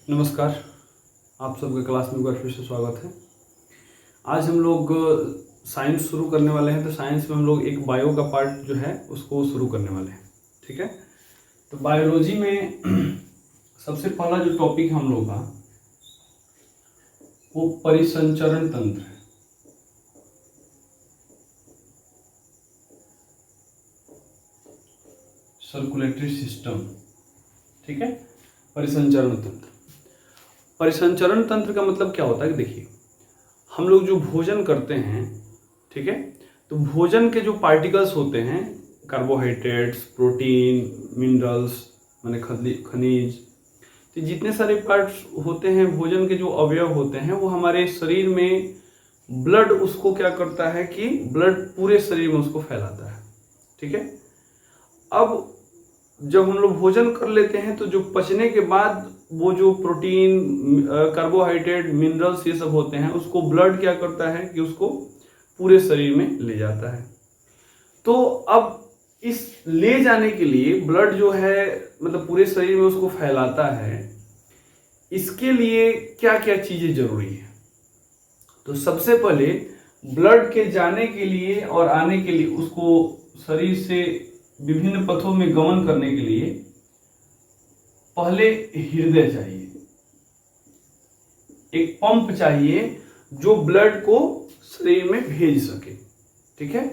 नमस्कार। आप सबके क्लास में एक बार फिर से स्वागत है। आज हम लोग साइंस शुरू करने वाले हैं। तो साइंस में हम लोग एक बायो का पार्ट जो है उसको शुरू करने वाले हैं। ठीक है, तो बायोलॉजी में सबसे पहला जो टॉपिक हम लोग का वो परिसंचरण तंत्र है। Circulatory system. ठीक है, परिसंचरण तंत्र। परिसंचरण तंत्र का मतलब क्या होता है कि देखिए, हम लोग जो भोजन करते हैं, ठीक है, तो भोजन के जो पार्टिकल्स होते हैं, कार्बोहाइड्रेट्स, प्रोटीन, मिनरल्स माने खनिज, तो जितने सारे पार्ट्स होते हैं भोजन के, जो अवयव होते हैं, वो हमारे शरीर में ब्लड उसको क्या करता है कि ब्लड पूरे शरीर में उसको फैलाता है। ठीक है, अब जब हम लोग भोजन कर लेते हैं तो जो पचने के बाद वो जो प्रोटीन, कार्बोहाइड्रेट, मिनरल्स ये सब होते हैं, उसको ब्लड क्या करता है कि उसको पूरे शरीर में ले जाता है। तो अब इस ले जाने के लिए ब्लड जो है मतलब पूरे शरीर में उसको फैलाता है, इसके लिए क्या क्या चीजें जरूरी है। तो सबसे पहले ब्लड के जाने के लिए और आने के लिए, उसको शरीर से विभिन्न पथों में गमन करने के लिए पहले हृदय चाहिए, एक पंप चाहिए जो ब्लड को शरीर में भेज सके। ठीक है,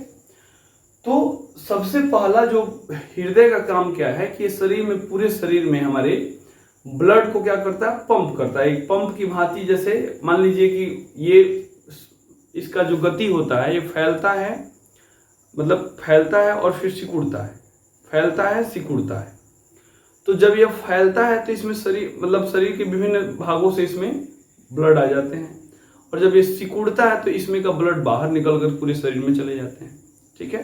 तो सबसे पहला जो हृदय का काम क्या है कि शरीर में, पूरे शरीर में हमारे ब्लड को क्या करता है, पंप करता है। एक पंप की भांति, जैसे मान लीजिए कि ये इसका जो गति होता है, ये फैलता है, मतलब फैलता है और फिर सिकुड़ता है, फैलता है सिकुड़ता है। तो जब यह फैलता है तो इसमें शरीर के विभिन्न भागों से इसमें ब्लड आ जाते हैं, और जब ये सिकुड़ता है तो इसमें का ब्लड बाहर निकलकर पूरे शरीर में चले जाते हैं। ठीक है,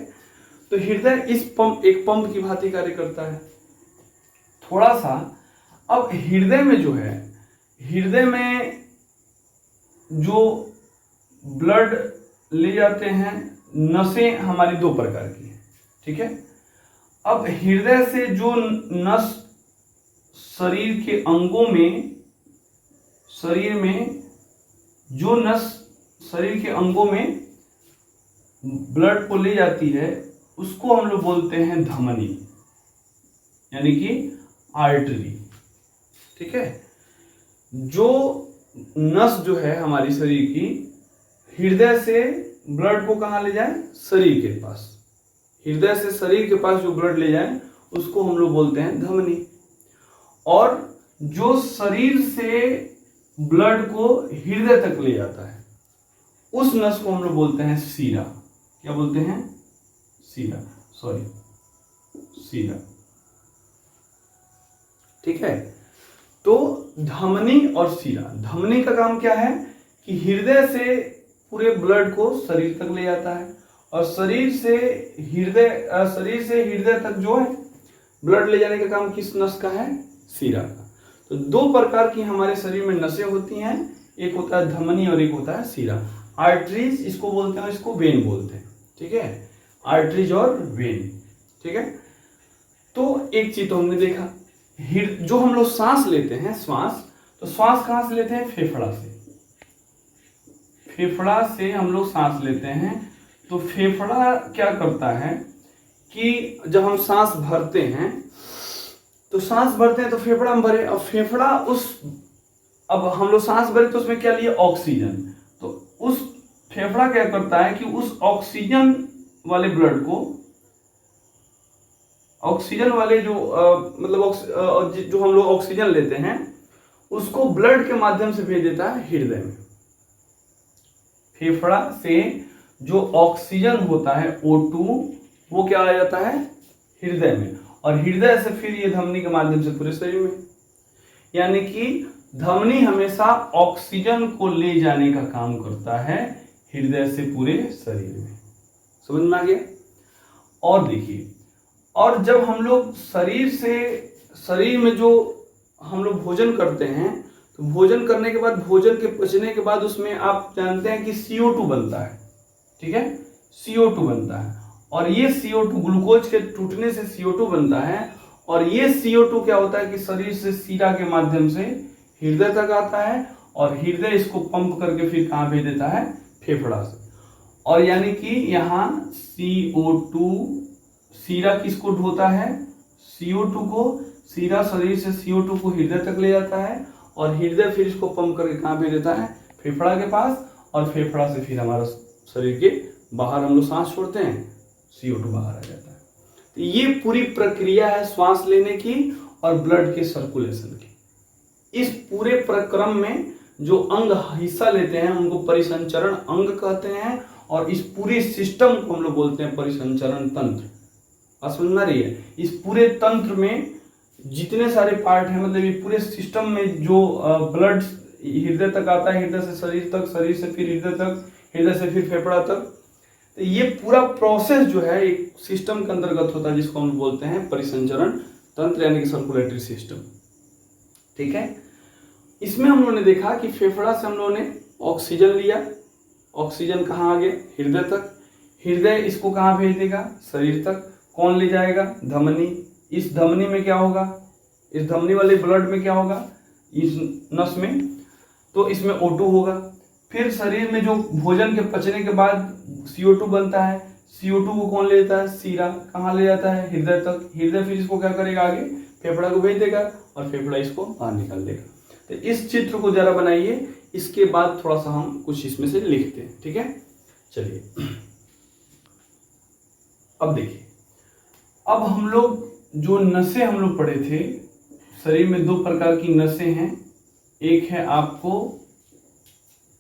तो हृदय एक पंप की भांति कार्य करता है। थोड़ा सा अब हृदय में जो है, हृदय में जो ब्लड ले जाते हैं, नसें हमारी दो प्रकार की हैं। ठीक है, अब हृदय से जो नस शरीर के अंगों में, शरीर में जो नस शरीर के अंगों में ब्लड को ले जाती है, उसको हम लोग बोलते हैं धमनी, यानी कि आर्टरी। ठीक है, जो नस जो है हमारी शरीर की, हृदय से ब्लड को कहाँ ले जाए, शरीर के पास, हृदय से शरीर के पास जो ब्लड ले जाए उसको हम लोग बोलते हैं धमनी। और जो शरीर से ब्लड को हृदय तक ले जाता है, उस नस को हम लोग बोलते हैं सीरा। क्या बोलते हैं, सीरा, सीरा। ठीक है, तो धमनी और सीरा। धमनी का काम क्या है कि हृदय से पूरे ब्लड को शरीर तक ले जाता है, और शरीर से हृदय तक जो है ब्लड ले जाने का काम किस नस का है, सीरा का। तो दो प्रकार की हमारे शरीर में नसें होती हैं, एक होता है धमनी और एक होता है सीरा। आर्टरीज इसको बोलते हैं, इसको वेन बोलते हैं। ठीक है, आर्टरीज और वेन। ठीक है, तो एक चीज तो हमने देखा, जो हम लोग सांस लेते हैं, तो श्वास कहां से लेते हैं, फेफड़ा से। फेफड़ा से हम लोग सांस लेते हैं। तो फेफड़ा क्या करता है कि जब हम सांस भरते हैं तो फेफड़ा हम भरे, और फेफड़ा अब हम लोग सांस भरे तो उसमें क्या लिए, ऑक्सीजन। तो उस फेफड़ा क्या करता है कि उस ऑक्सीजन वाले ब्लड को, ऑक्सीजन वाले जो जो हम लोग ऑक्सीजन लेते हैं, उसको ब्लड के माध्यम से भेज देता है हृदय में। फेफड़ा से जो ऑक्सीजन होता है O2, वो क्या आ जाता है हृदय में, और हृदय से फिर ये धमनी के माध्यम से पूरे शरीर में। यानी कि धमनी हमेशा ऑक्सीजन को ले जाने का काम करता है हृदय से पूरे शरीर में। समझ में आ गया। और देखिए, और जब हम लोग शरीर में जो हम लोग भोजन करते हैं, तो भोजन करने के बाद, भोजन के पचने के बाद उसमें आप जानते हैं कि CO2 बनता है। ठीक है, CO2 बनता है, और ये CO2 ग्लूकोज के टूटने से CO2 बनता है, और ये CO2 क्या होता है कि शरीर से सीरा के माध्यम से हृदय तक आता है और हृदय इसको पंप करके फिर कहाँ भेज देता है, फेफड़ा से। और यानी कि यहाँ CO2 सीरा किसको ढोता है, CO2 को, सीरा शरीर से CO2 को हृदय तक ले जाता है और हृदय फिर इसको पंप करके कहाँ भेज देता है, फेफड़ा के पास, और फेफड़ा से फिर हमारा शरीर के बाहर हम लोग सांस छोड़ते हैं, CO2 बाहर आ जाता है। तो ये पूरी प्रक्रिया है श्वास लेने की और ब्लड के सर्कुलेशन की। इस पूरे प्रक्रम में जो अंग हिस्सा लेते हैं उनको परिसंचरण अंग कहते हैं और इस पूरे सिस्टम को हम लोग बोलते हैं परिसंचरण तंत्र। समझ में आ रही है? इस पूरे तंत्र में जितने सारे पार्ट हैं, मतलब ये पूरे सिस्टम में जो ब्लड हृदय तक आता है, हृदय से शरीर तक, शरीर से फिर हृदय तक, हृदय से फिर फेफड़ा तक, तो ये पूरा प्रोसेस जो है एक सिस्टम के अंतर्गत होता है जिसको हम बोलते हैं परिसंचरण तंत्र यानी कि सर्कुलेटरी सिस्टम। ठीक है, इसमें हम लोगों ने देखा कि फेफड़ा से हम लोगों ने ऑक्सीजन लिया, ऑक्सीजन कहाँ आ गया, हृदय तक, हृदय इसको कहाँ भेज देगा, शरीर तक। कौन ले जाएगा, धमनी। इस धमनी में क्या होगा, इस धमनी वाले ब्लड में क्या होगा, इस नस में, तो इसमें O2 होगा। फिर शरीर में जो भोजन के पचने के बाद CO2 बनता है, CO2 को कौन ले जाता है, सीरा, कहाँ ले जाता है, हृदय तक। हृदय फिर इसको क्या करेगा, आगे फेफड़ा को भेज देगा और फेफड़ा इसको बाहर निकाल देगा। तो इस चित्र को जरा बनाइए, इसके बाद थोड़ा सा हम कुछ इसमें से लिखते हैं। ठीक है, चलिए अब देखिए, अब हम लोग जो नसें हम लोग पढ़े थे, शरीर में दो प्रकार की नसें हैं, एक है आपको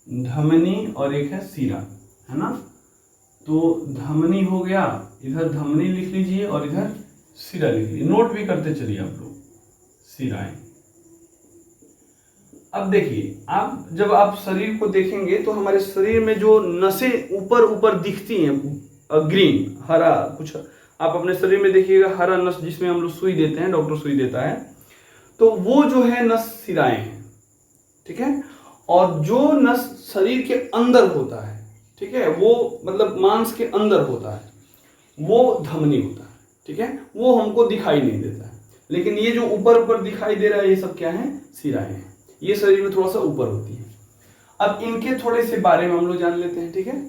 धमनी और एक है सीरा, है ना। तो धमनी हो गया, इधर धमनी लिख लीजिए और इधर सीरा लिख लीजिए, नोट भी करते चलिए आप लोग, सीराएं। अब देखिए, आप जब आप शरीर को देखेंगे तो हमारे शरीर में जो नसें ऊपर ऊपर दिखती हैं, ग्रीन, हरा, कुछ आप अपने शरीर में देखिएगा, हरा नस जिसमें हम लोग सुई देते हैं, डॉक्टर सुई देता है, तो वो जो है नस सिराएं हैं। ठीक है, और जो नस शरीर के अंदर होता है, ठीक है, वो मतलब मांस के अंदर होता है, वो धमनी होता है। ठीक है, वो हमको दिखाई नहीं देता है, लेकिन ये जो ऊपर ऊपर दिखाई दे रहा है ये सब क्या है, सिराएं हैं। ये शरीर में थोड़ा सा ऊपर होती है। अब इनके थोड़े से बारे में हम लोग जान लेते हैं। ठीक है,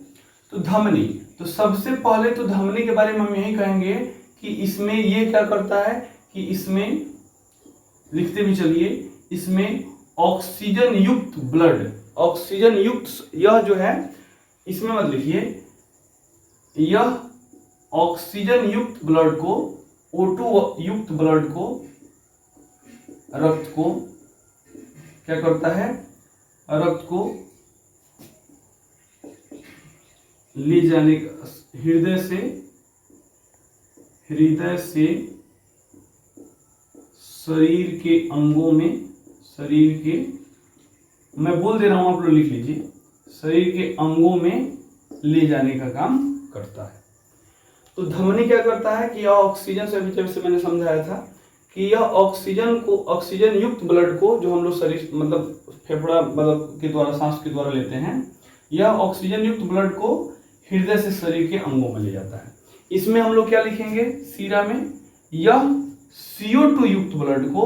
तो धमनी, तो सबसे पहले तो धमनी के बारे में हम यही कहेंगे कि इसमें ये क्या करता है कि इसमें, लिखते भी चलिए, इसमें ऑक्सीजन युक्त ब्लड, ऑक्सीजन युक्त, यह जो है इसमें मत लिखिए, यह ऑक्सीजन युक्त ब्लड को, O2 युक्त ब्लड को, रक्त को क्या करता है, रक्त को ले जाने का, हृदय से शरीर के अंगों में, शरीर के, मैं बोल दे रहा हूं आप लोग लिख लीजिए, शरीर के अंगों में ले जाने का काम करता है। तो धमनी क्या करता है कि यह ऑक्सीजन से, अभी जैसे मैंने समझाया था कि यह ऑक्सीजन को, ऑक्सीजन युक्त ब्लड को जो हम लोग शरीर मतलब फेफड़ा मतलब के द्वारा, सांस के द्वारा लेते हैं, यह ऑक्सीजन युक्त ब्लड को हृदय से शरीर के अंगों में ले जाता है। इसमें हम लोग क्या लिखेंगे, सीरा में, यह CO2 युक्त ब्लड को,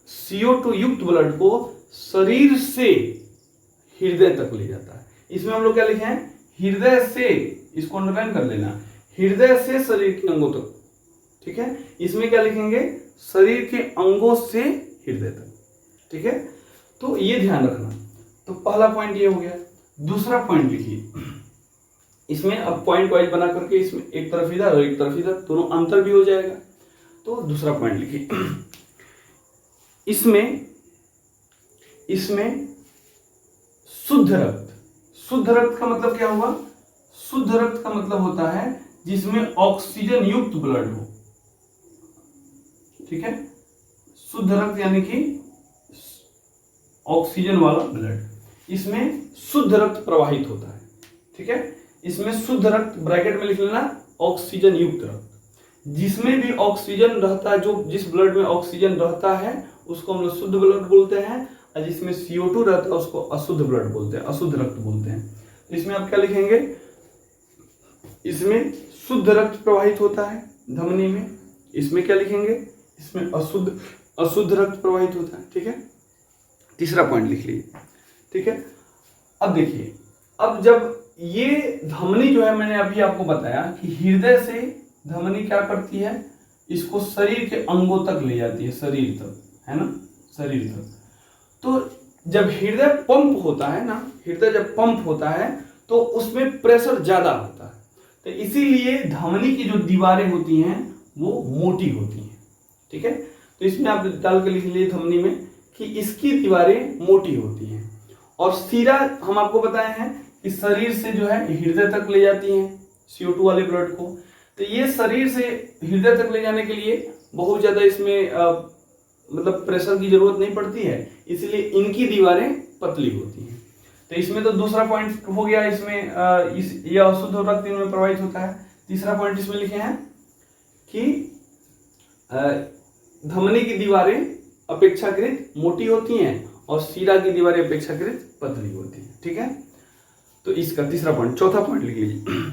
CO2 युक्त ब्लड को शरीर से हृदय तक ले जाता है। इसमें हम लोग क्या लिखे हैं, हृदय से, इसको अंडरलाइन कर लेना, हृदय से शरीर के अंगों तक। ठीक है, इसमें क्या लिखेंगे, शरीर के अंगों से हृदय तक। ठीक है, तो ये ध्यान रखना। तो पहला पॉइंट ये हो गया। दूसरा पॉइंट लिखिए, इसमें अब पॉइंट वाइज बना करके, इसमें एक तरफ इधर और एक तरफ इधर, दोनों अंतर भी हो जाएगा। तो दूसरा पॉइंट लिखिए, इसमें शुद्ध रक्त, शुद्ध रक्त का मतलब क्या हुआ, शुद्ध रक्त का मतलब होता है जिसमें ऑक्सीजन युक्त ब्लड हो। ठीक है, शुद्ध रक्त यानी कि ऑक्सीजन वाला ब्लड, इसमें शुद्ध रक्त प्रवाहित होता है। ठीक है, इसमें शुद्ध रक्त, ब्रैकेट में लिख लेना, ऑक्सीजन युक्त रक्त, जिसमें भी ऑक्सीजन रहता है, जो जिस ब्लड में ऑक्सीजन रहता है उसको हम लोग शुद्ध ब्लड बोलते हैं, और जिसमें CO2 रहता है उसको अशुद्ध ब्लड बोलते हैं, अशुद्ध रक्त बोलते हैं। इसमें आप क्या लिखेंगे, इसमें शुद्ध रक्त प्रवाहित होता है धमनी में, इसमें क्या लिखेंगे, इसमें अशुद्ध रक्त प्रवाहित होता है। ठीक है, तीसरा पॉइंट लिख लीजिए, ठीक है। अब देखिए, अब जब ये धमनी जो है, मैंने अभी आपको बताया कि हृदय से धमनी क्या करती है, इसको शरीर के अंगों तक ले जाती है, शरीर तक, है ना, शरीर तक। तो जब हृदय पंप होता है ना, हृदय जब पंप होता है तो उसमें प्रेशर ज्यादा होता है, तो इसीलिए धमनी की जो दीवारें होती हैं वो मोटी होती हैं, ठीक है। तो इसमें आप डाल के लिख लीजिए धमनी में कि इसकी दीवारें मोटी होती हैं। और सीरा हम आपको बताए हैं कि शरीर से जो है हृदय तक ले जाती हैं CO2 वाले ब्लड को। तो ये शरीर से हृदय तक ले जाने के लिए बहुत ज्यादा इसमें मतलब प्रेशर की जरूरत नहीं पड़ती है, इसलिए इनकी दीवारें पतली होती हैं। तो इसमें तो दूसरा पॉइंट हो गया, इसमें यह अशुद्ध रक्त इनमें प्रवाहित होता है। तीसरा पॉइंट इसमें लिखे हैं कि धमनी की दीवारें अपेक्षाकृत मोटी होती हैं और सीरा की दीवारें अपेक्षाकृत पतली होती हैं, ठीक है। तो इसका तीसरा पॉइंट, चौथा पॉइंट लिख लीजिए।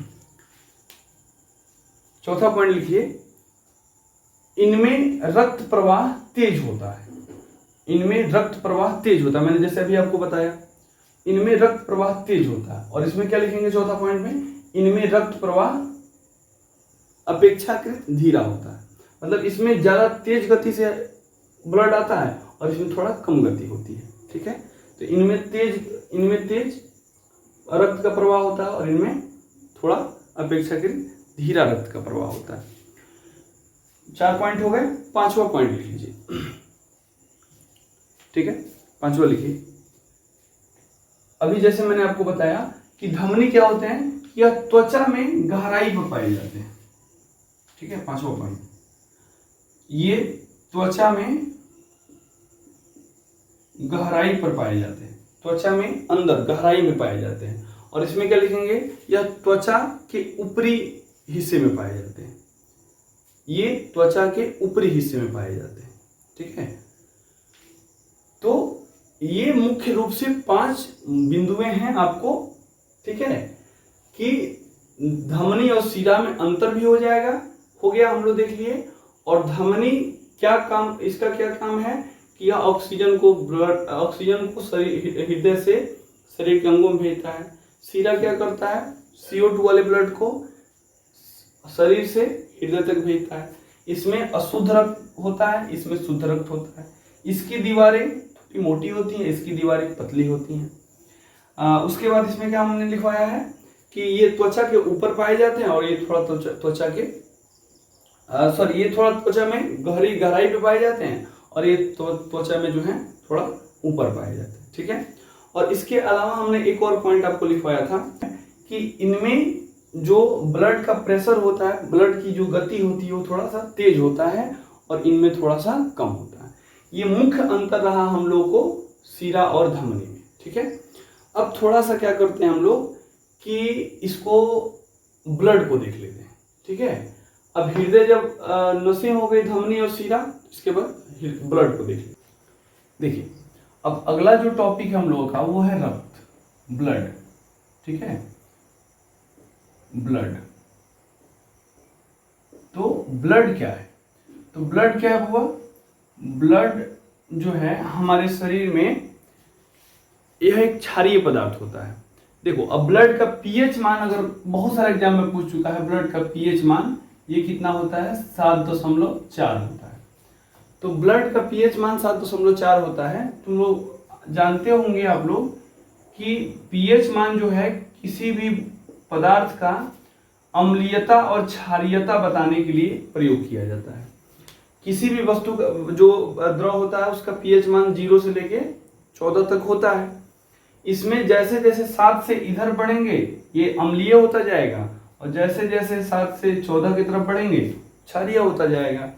चौथा पॉइंट लिखिए, इनमें रक्त प्रवाह तेज होता है। इनमें रक्त प्रवाह तेज होता है, मैंने जैसे अभी आपको बताया, इनमें रक्त प्रवाह तेज होता है। और इसमें क्या लिखेंगे चौथा पॉइंट में, इनमें रक्त प्रवाह अपेक्षाकृत धीरा होता है। मतलब इसमें ज्यादा तेज गति से ब्लड आता है और इसमें थोड़ा कम गति होती है, ठीक है। तो इनमें तेज रक्त का प्रवाह होता है और इनमें थोड़ा अपेक्षाकृत धीरा रक्त का प्रवाह होता है। 4 पॉइंट हो गए। 5वां पॉइंट लिख लीजिए, ठीक है। 5वां लिखिए, अभी जैसे मैंने आपको बताया कि धमनी क्या होते हैं, यह त्वचा में गहराई पर पाए जाते हैं, ठीक है। 5वां पॉइंट, ये त्वचा में गहराई पर पाए जाते हैं, त्वचा में अंदर गहराई में पाए जाते हैं। और इसमें क्या लिखेंगे, यह त्वचा के ऊपरी हिस्से में पाए जाते हैं, ये त्वचा के ऊपरी हिस्से में पाए जाते हैं, ठीक है। तो ये मुख्य रूप से 5 बिंदुएं हैं आपको, ठीक है, कि धमनी और शिरा में अंतर भी हो गया, हम लोग देख लिए। और धमनी क्या काम, इसका क्या काम है कि यह ऑक्सीजन को हृदय से शरीर के अंगों में भेजता है। शिरा क्या करता है, CO2 वाले ब्लड को शरीर से हृदय तक भेजता है। इसमें अशुद्ध रक्त होता है, इसमें शुद्ध रक्त होता है। इसकी दीवारें थोड़ी मोटी होती हैं, इसकी दीवारें पतली होती हैं। उसके बाद इसमें क्या हमने लिखवाया है कि ये त्वचा के ऊपर पाए जाते हैं और ये थोड़ा त्वचा में गहराई पे पाए जाते हैं और ये त्वचा में जो है थोड़ा ऊपर पाए जाते हैं, ठीक है। और इसके अलावा हमने एक और पॉइंट आपको लिखवाया था कि इनमें जो ब्लड का प्रेशर होता है, ब्लड की जो गति होती है वो थोड़ा सा तेज होता है और इनमें थोड़ा सा कम होता है। ये मुख्य अंतर रहा हम लोग को शिरा और धमनी में, ठीक है। अब थोड़ा सा क्या करते हैं हम लोग कि इसको ब्लड को देख लेते हैं, ठीक है। अब हृदय जब नसें हो गई धमनी और शिरा, इसके बाद ब्लड को देख देखिए। अब अगला जो टॉपिक हम लोगों का वो है रक्त, ब्लड, ठीक है, ब्लड। तो ब्लड क्या है, तो ब्लड क्या हुआ, ब्लड जो है हमारे शरीर में यह एक क्षारीय पदार्थ होता है। देखो, अब ब्लड का पीएच मान, अगर बहुत सारे एग्जाम में पूछ चुका है, ब्लड का पीएच मान ये कितना होता है, 7.4 होता है। तो ब्लड का पीएच मान 7.4 होता है। तुम लोग जानते होंगे आप लोग कि पीएच मान जो है किसी भी पदार्थ का अम्लीयता और क्षारीयता बताने के लिए प्रयोग किया जाता है। किसी भी वस्तु का जो द्रव होता है उसका पीएच मान 0 से लेके 14 तक होता है। इसमें जैसे जैसे 7 से इधर बढ़ेंगे ये अम्लीय होता जाएगा और जैसे जैसे 7 से 14 की तरफ बढ़ेंगे क्षारीय होता जाएगा।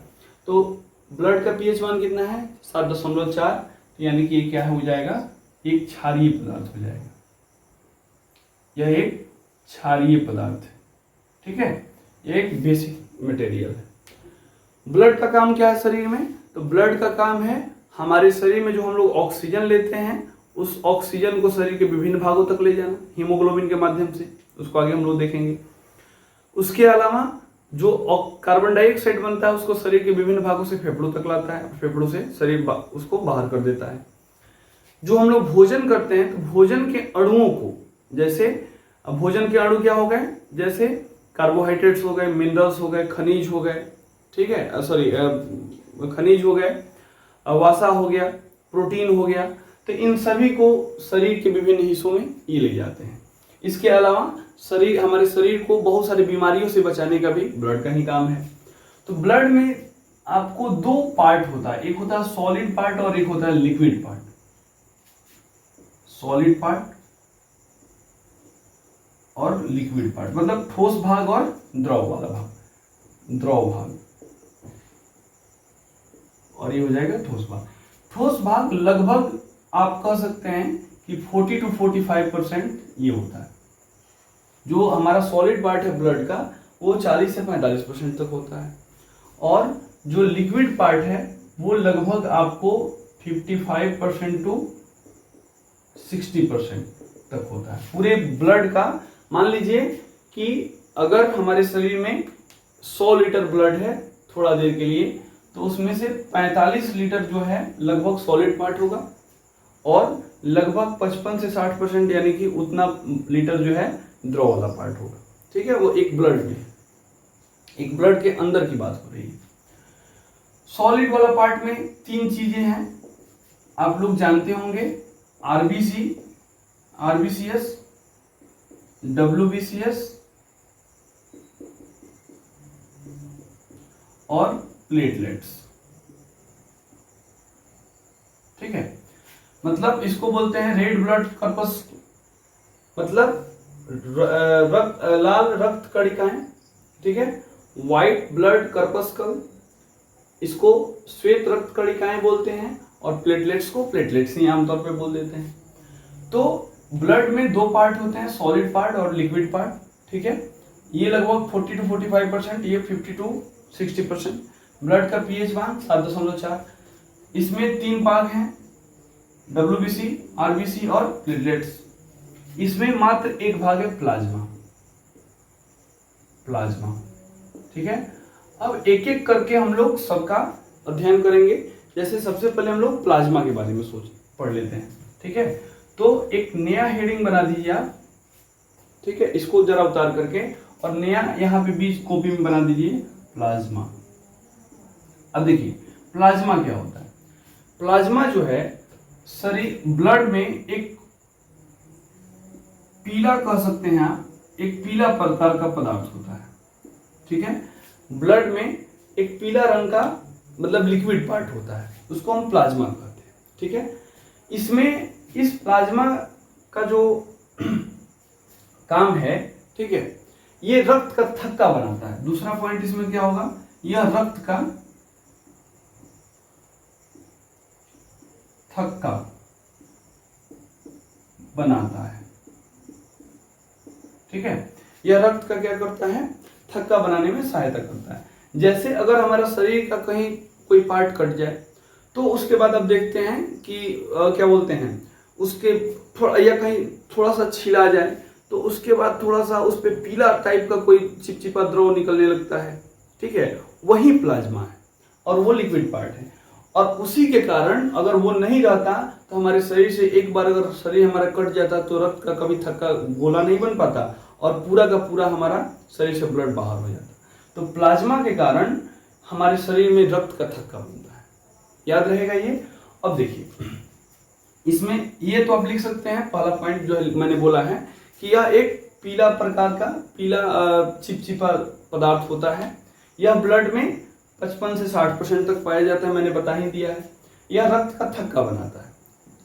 तो ब्लड का पीएच मान कितना है, 7.4, यानी कि ये क्या हो जाएगा, एक क्षारीय पदार्थ हो जाएगा। यह एक क्षारीय पदार्थ है, ठीक है, यह एक बेसिक मटेरियल है। ब्लड का काम क्या है शरीर में, तो ब्लड का काम है हमारे शरीर में जो हम लोग ऑक्सीजन लेते हैं उस ऑक्सीजन को शरीर के विभिन्न भागों तक ले जाना, हीमोग्लोबिन के माध्यम से, उसको आगे हम लोग देखेंगे। उसके अलावा जो कार्बन डाइऑक्साइड बनता है उसको शरीर के विभिन्न भागों से फेफड़ों तक लाता है, फेफड़ों से शरीर उसको बाहर कर देता है। जो हम लोग भोजन करते हैं तो भोजन के अणुओं को, जैसे अब भोजन के अणु क्या हो गए, जैसे कार्बोहाइड्रेट्स हो गए, मिनरल्स हो गए, खनिज हो गए, ठीक है, सॉरी खनिज हो गए, वसा हो गया, प्रोटीन हो गया, तो इन सभी को शरीर के विभिन्न हिस्सों में ये ले जाते हैं। इसके अलावा हमारे शरीर को बहुत सारी बीमारियों से बचाने का भी ब्लड का ही काम है। तो ब्लड में आपको दो पार्ट होता है, एक होता है सॉलिड पार्ट और एक होता है लिक्विड पार्ट। सॉलिड पार्ट और लिक्विड पार्ट, मतलब ठोस भाग और द्रव वाला भाग, द्रव भाग, और ये हो जाएगा ठोस भाग। ठोस भाग लगभग आप कह सकते हैं कि 40 to 45% ये होता है। जो हमारा सॉलिड पार्ट है ब्लड का वो 40 से 45% तक होता है, और जो लिक्विड पार्ट है वो लगभग आपको 55% to 60% तक होता है पूरे ब्लड का। मान लीजिए कि अगर हमारे शरीर में 100 लीटर ब्लड है थोड़ा देर के लिए, तो उसमें से 45 लीटर जो है लगभग सॉलिड पार्ट होगा, और लगभग 55 से 60% यानी कि उतना लीटर जो है द्रव वाला पार्ट होगा। ठीक है, वो एक ब्लड में, एक ब्लड के अंदर की बात हो रही है। सॉलिड वाला पार्ट में 3 चीजें हैं, आप लोग जानते होंगे, आरबीसी, आरबीसीएस, डब्ल्यूबीसीएस और प्लेटलेट्स। ठीक है, मतलब इसको बोलते हैं रेड ब्लड कॉर्पस, मतलब लाल रक्त कणिकाएं। ठीक है, व्हाइट ब्लड कॉर्पस्कल, इसको श्वेत रक्त कणिकाएं बोलते हैं, और प्लेटलेट्स को प्लेटलेट्स ही आमतौर पे बोल देते हैं। तो ब्लड में 2 पार्ट होते हैं, सॉलिड पार्ट और लिक्विड पार्ट। ठीक है, ये लगभग 40 to 45%, ये 50 to 60%। ब्लड का पीएच मान 7.4। इसमें 3 भाग हैं, डब्ल्यूबीसी, आरबीसी और प्लेटलेट्स। इसमें मात्र एक भाग है प्लाज्मा, प्लाज्मा। ठीक है, अब एक एक करके हम लोग सबका अध्ययन करेंगे। जैसे सबसे पहले हम लोग प्लाज्मा के बारे में पढ़ लेते हैं। ठीक है, तो एक नया हेडिंग बना दीजिए आप। ठीक है, इसको जरा उतार करके, और नया यहाँ पे बीच कॉपी में बना दीजिए प्लाज्मा। अब देखिए प्लाज्मा क्या होता है। प्लाज्मा जो है शरीर ब्लड में एक पीला, कह सकते हैं आप, एक पीला प्रकार का पदार्थ होता है। ठीक है, ब्लड में एक पीला रंग का मतलब लिक्विड पार्ट होता है, उसको हम प्लाज्मा कहते हैं। ठीक है, इसमें इस प्लाज्मा का जो काम है, ठीक है, ये रक्त का थक्का बनाता है। दूसरा पॉइंट इसमें क्या होगा, यह रक्त का थक्का बनाता है। ठीक है, यह रक्त का क्या करता है, थक्का बनाने में सहायता करता है। जैसे अगर हमारा शरीर का कहीं कोई पार्ट कट जाए, तो उसके बाद अब देखते हैं कि क्या बोलते हैं, उसके थोड़ा या कहीं थोड़ा सा छिला जाए, तो उसके बाद थोड़ा सा उस पर पीला टाइप का कोई चिपचिपा द्रव निकलने लगता है। ठीक है, वही प्लाज्मा है, और वो लिक्विड पार्ट है। और उसी के कारण अगर वो नहीं रहता तो हमारे शरीर से, एक बार अगर शरीर हमारा कट जाता तो रक्त का कभी थक्का गोला नहीं बन पाता, और पूरा का पूरा हमारा शरीर से ब्लड बाहर हो जाता। तो प्लाज्मा के कारण हमारे शरीर में रक्त का थक्का बनता है, याद रहेगा ये। अब देखिए इसमें ये तो आप लिख सकते हैं, पहला पॉइंट जो है मैंने बोला है कि यह एक पीला प्रकार का, पीला चिपचिपा पदार्थ होता है। यह ब्लड में 55 से 60% तक पाया जाता है, मैंने बता ही दिया है। यह रक्त का थक्का बनाता है,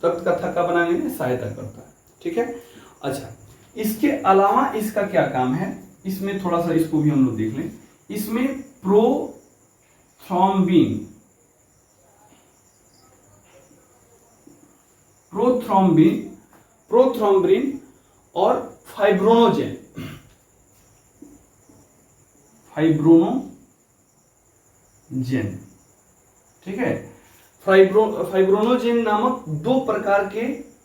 रक्त का थक्का बनाने में सहायता करता है। ठीक है, अच्छा, इसके अलावा इसका क्या काम है, इसमें थोड़ा सा इसको भी हम लोग देख लें। इसमें प्रोथ्रोम्बिन, प्रोथ्रोम्बिन और फाइब्रोनोजेन, ठीक है, फाइब्रोनोजेन नामक 2 प्रकार के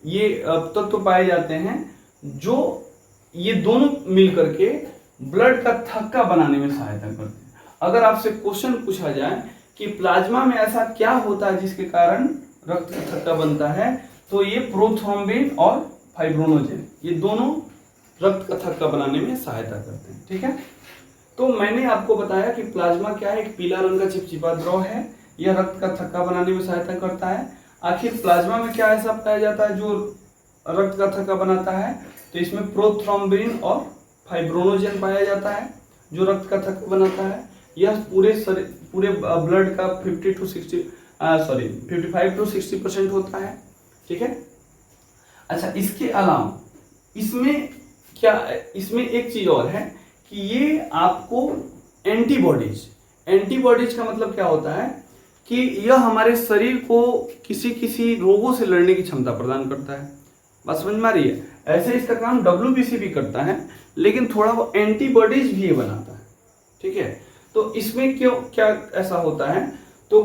ये तत्व पाए जाते हैं, जो ये दोनों मिलकर के ब्लड का थक्का बनाने में सहायता करते हैं। अगर आपसे क्वेश्चन पूछा जाए कि प्लाज्मा में ऐसा क्या होता है जिसके कारण रक्त का थक्का बनता है, तो ये प्रोथ्रोम्बिन और फाइब्रोनोजेन ये दोनों रक्त का थक्का बनाने में सहायता करते हैं। ठीक है, तो मैंने आपको बताया कि प्लाज्मा क्या है, एक पीला रंग का चिपचिपा द्रव है, यह रक्त का थक्का बनाने में सहायता करता है। आखिर प्लाज्मा में क्या ऐसा पाया जाता है जो रक्त का थक्का बनाता है, तो इसमें प्रोथ्रोम्बिन और फाइब्रोनोजेन पाया जाता है जो रक्त का थक्का बनाता है। यह पूरे ब्लड का 55 to 60% होता है। ठीक है, अच्छा इसके अलावा इसमें एक चीज और है कि ये आपको एंटीबॉडीज का मतलब क्या होता है कि यह हमारे शरीर को किसी रोगों से लड़ने की क्षमता प्रदान करता है। बात समझ में आ रही है? ऐसे इसका काम WBC भी करता है, लेकिन थोड़ा वो एंटीबॉडीज भी ये बनाता है। ठीक है, तो इसमें क्या ऐसा होता है, तो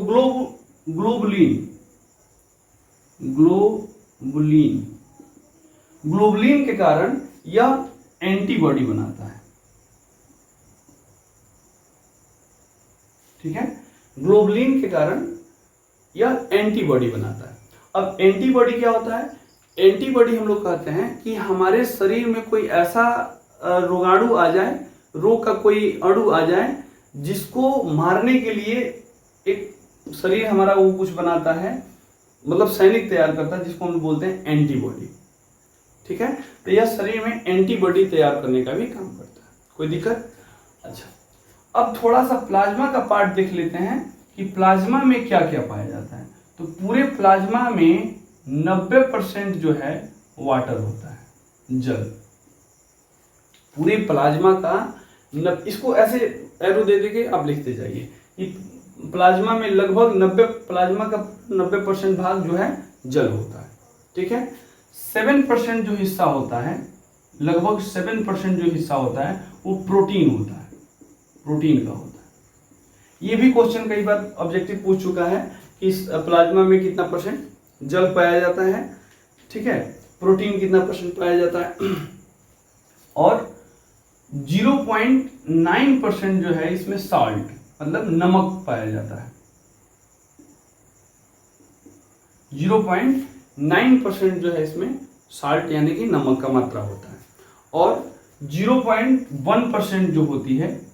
ग्लोबुलिन के कारण यह एंटीबॉडी बनाता है। ठीक है, ग्लोबुलिन के कारण यह एंटीबॉडी बनाता है। अब एंटीबॉडी क्या होता है? एंटीबॉडी हम लोग कहते हैं कि हमारे शरीर में कोई ऐसा रोगाणु आ जाए, रोग का कोई अणु आ जाए जिसको मारने के लिए एक शरीर हमारा वो कुछ बनाता है, मतलब सैनिक तैयार करता है, जिसको हम बोलते हैं एंटीबॉडी। ठीक है, तो यह शरीर में एंटीबॉडी तैयार करने का भी काम करता है। कोई दिक्कत? अच्छा, अब थोड़ा सा प्लाज्मा का पार्ट देख लेते हैं कि प्लाज्मा में क्या क्या पाया जाता है। तो पूरे प्लाज्मा में 90% जो है वाटर होता है, जल। पूरे प्लाज्मा का इसको ऐसे एरो दे देके आप लिखते जाइए कि प्लाज्मा में लगभग 90% भाग जो है जल होता है। ठीक है, 7% जो हिस्सा होता है, लगभग 7% जो हिस्सा होता है वो प्रोटीन होता है, प्रोटीन का होता है। ये भी क्वेश्चन कई बार ऑब्जेक्टिव पूछ चुका है कि इस प्लाज्मा में कितना परसेंट जल पाया जाता है। ठीक है, प्रोटीन कितना परसेंट पाया जाता है, और 0.9% जो है इसमें साल्ट मतलब नमक पाया जाता है। 0.9% जो है इसमें साल्ट यानी कि नमक का मात्रा होता है, और 0.1% जो होती है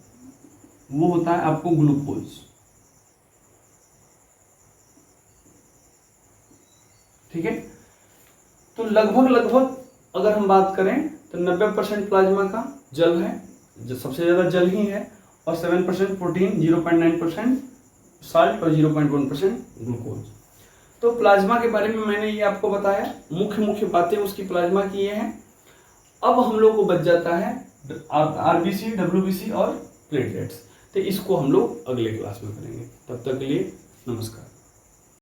वो होता है आपको ग्लूकोज। ठीक है, तो लगभग अगर हम बात करें तो 90% प्लाज्मा का जल है, जो सबसे ज्यादा जल ही है, और 7% प्रोटीन, 0.9% साल्ट और 0.1% ग्लूकोज। तो प्लाज्मा के बारे में मैंने ये आपको बताया, मुख्य बातें उसकी प्लाज्मा की ये हैं। अब हम लोग को बच जाता है RBC, WBC और प्लेटलेट्स। तो इसको हम लोग अगले क्लास में करेंगे। तब तक के लिए नमस्कार।